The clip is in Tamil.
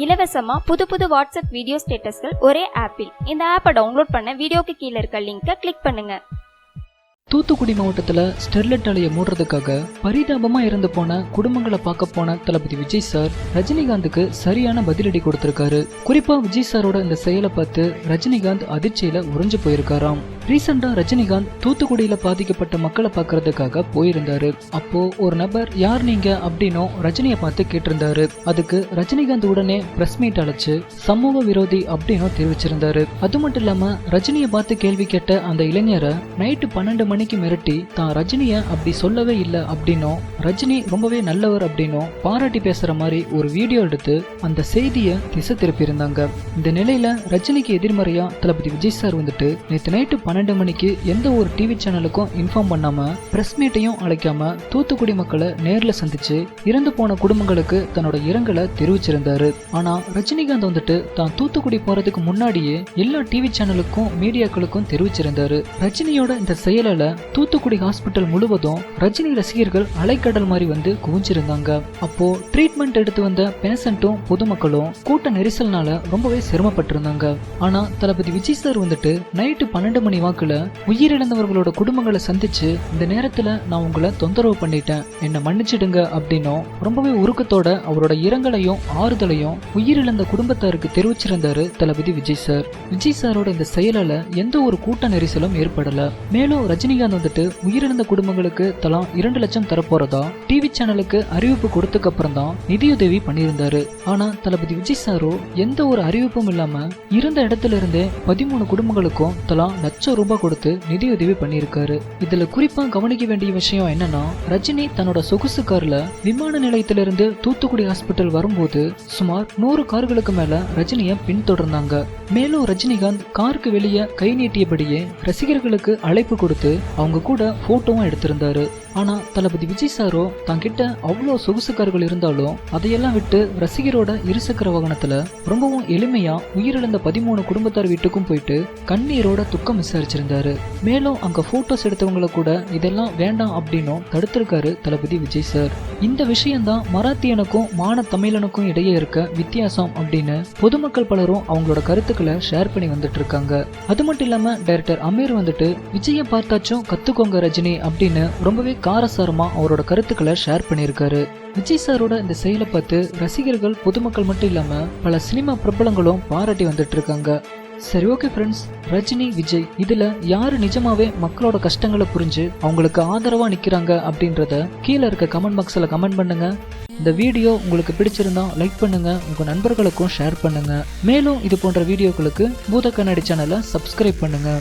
இலவசமா புது வாட்ஸ்அப் வீடியோ ஸ்டேட்டஸ்கள் ஒரே ஆப்பில். இந்த ஆப்பை டவுன்லோட் பண்ண வீடியோக்கு கீழே இருக்க லிங்கை கிளிக் பண்ணுங்க. தூத்துக்குடி மாவட்டத்துல ஸ்டெர்லைட் ஆலையை மூடுறதுக்காக பரிதாபமா இறந்து போன குடும்பங்களை பார்க்க போன தளபதி விஜய் சார் ரஜினிகாந்துக்கு சரியான பதிலடி கொடுத்திருக்காரு. குறிப்பா விஜய் சாரோட இந்த செயலை பார்த்து ரஜினிகாந்த் அதிர்ச்சியில உறைஞ்சு போயிருக்காராம். ரீசெண்டா ரஜினிகாந்த் தூத்துக்குடியில பாதிக்கப்பட்ட மக்களை பாக்குறதுக்காக போயிருந்தாரு. அப்போ ஒரு நபர் யார் நீங்க அப்படின்னும் ரஜினியை பார்த்து கேட்டிருந்தாரு. அதுக்கு ரஜினிகாந்த் உடனே பிரஸ் மீட் அழைச்சு சமூக விரோதி அப்படின்னு தெரிவிச்சிருந்தாரு. அது மட்டும் இல்லாம ரஜினியை பார்த்து கேள்வி கேட்ட அந்த இளைஞரை நைட்டு 12 மணிக்கு மிரட்டி தான் ரஜினிய அப்படி சொல்லவே இல்லை அப்படின்னும் ரஜினி ரொம்பவே நல்லவர் அப்படின்னும் பாராட்டி பேசுற மாதிரி ஒரு வீடியோ எடுத்து அந்த செய்தியை திசை திருப்பி இருந்தாங்க. இந்த நிலையில ரஜினிக்கு எதிர்மறையா தளபதி விஜய் சார் வந்துட்டு நேற்று நைட்டு 12 மணிக்கு எந்த ஒரு டிவி சேனலுக்கும் இன்ஃபார்ம் பண்ணாம பிரஸ் மீட்டையும் அழைக்காம தூத்துக்குடி மக்களை நேர்ல சந்திச்சு இறந்து போன குடும்பங்களுக்கு தன்னோட இரங்கலை தெரிவிச்சிருந்தாரு. ஆனா ரஜினிகாந்த் வந்துட்டு தான் தூத்துக்குடி போறதுக்கு முன்னாடியே எல்லா டிவி சேனலுக்கும் மீடியாக்களுக்கும் தெரிவிச்சிருந்தாரு. ரஜினியோட இந்த செயலால தூத்துக்குடி ஹாஸ்பிட்டல் முழுவதும் ரஜினி ரசிகர்கள் அலைக்கடல் மாதிரி வந்து குவிஞ்சிருந்தாங்க. அப்போ ட்ரீட்மெண்ட் எடுத்து வந்த பேஷண்ட்டும் பொதுமக்களும் கூட்ட நெரிசல்னால ரொம்பவே சிரமப்பட்டிருந்தாங்க. ஆனா தளபதி விஜய் சார் வந்துட்டு நைட்டு 12 மணி வாக்குல உயிரிழந்தவர்களோட குடும்பங்களை சந்திச்சு இந்த நேரத்துல நான் உங்களை தொந்தரவு பண்ணிட்டேன், என்ன மன்னிச்சிடுங்க அப்படின்னும் ரொம்பவே உருக்கத்தோட அவரோட இரங்கலையும் ஆறுதலையும் உயிரிழந்த குடும்பத்தாருக்கு தெரிவிச்சிருந்தாரு தளபதி விஜய் சார். விஜய் சாரோட இந்த செயலால எந்த ஒரு கூட்ட நெரிசலும் ஏற்படல. மேலும் ரஜினிகாந்த் வந்துட்டு உயிரிழந்த குடும்பங்களுக்கு தலா 2 லட்சம் தரப்போறதா டிவி சேனலுக்கு அறிவிப்பு கொடுத்ததுக்கு அப்புறம் தான் நிதியுதவி பண்ணியிருந்தாரு. ஆனா தளபதி விஜய் சாரோ எந்த ஒரு அறிவிப்பும் இல்லாம இருந்த இடத்துல இருந்தே 13 குடும்பங்களுக்கும் தலா ₹1,00,000 கொடுத்து நிதியுதவி பண்ணியிருக்காரு. இதுல குறிப்பா கவனிக்க வேண்டிய விஷயம் என்னன்னா, ரஜினி தன்னோட சொகுசு கார்ல விமான நிலையத்திலிருந்து தூத்துக்குடி ஹாஸ்பிட்டல் வரும்போது சுமார் 100 கார்களுக்கு மேல ரஜினிய பின்தொடர்ந்தாங்க. மேலும் ரஜினிகாந்த் காருக்கு வெளியே கை நீட்டியபடியே ரசிகர்களுக்கு அழைப்பு கொடுத்து அவங்க கூட போட்டோவும் எடுத்திருந்தாரு. ஆனா தளபதி விஜய் சாரோ தங்கிட்ட அவ்வளோ சொகுசுக்கார்கள் இருந்தாலும் அதையெல்லாம் விட்டு ரசிகரோட இருசக்கர வாகனத்துல ரொம்பவும் எளிமையா உயிரிழந்த 13 குடும்பத்தார் வீட்டுக்கும் போயிட்டு கண்ணீரோட துக்கம் விசாரிச்சிருந்தாரு. மேலும் அங்க போட்டோஸ் எடுத்தவங்களை கூட இதெல்லாம் வேண்டாம் அப்படின்னும் தடுத்திருக்காரு தளபதி விஜய் சார். இந்த விஷயம்தான் மராத்தியனுக்கும் மான தமிழனுக்கும் இடையே இருக்க வித்தியாசம் அப்படின்னு பொதுமக்கள் பலரும் அவங்களோட கருத்துக்களை ஷேர் பண்ணி வந்துட்டு இருக்காங்க. அது மட்டும் இல்லாம டைரக்டர் அமீர் வந்துட்டு விஜய பார்த்தாச்சும் கத்துக்கோங்க ரஜினி அப்படின்னு ரொம்பவே காரசாரமா அவரோட கருத்துக்களை ஷேர் பண்ணியிருக்காரு. விஜய் சாரோட இந்த செயலை பார்த்து ரசிகர்கள் பொதுமக்கள் மட்டும் இல்லாம பல சினிமா பிரபலங்களும் பாராட்டி வந்துட்டு இருக்காங்க. சரி, ஓகே ஃப்ரெண்ட்ஸ், ரஜினி விஜய் இதுல யாரு நிஜமாவே மக்களோட கஷ்டங்களை புரிஞ்சு அவங்களுக்கு ஆதரவா நிக்கிறாங்க அப்படின்றத கீழே இருக்க கமெண்ட் பாக்ஸ்ல கமெண்ட் பண்ணுங்க. இந்த வீடியோ உங்களுக்கு பிடிச்சிருந்தா லைக் பண்ணுங்க, உங்க நண்பர்களுக்கும் ஷேர் பண்ணுங்க. மேலும் இது போன்ற வீடியோக்களுக்கு பூத கண்ணாடி சேனலை சப்ஸ்கிரைப் பண்ணுங்க.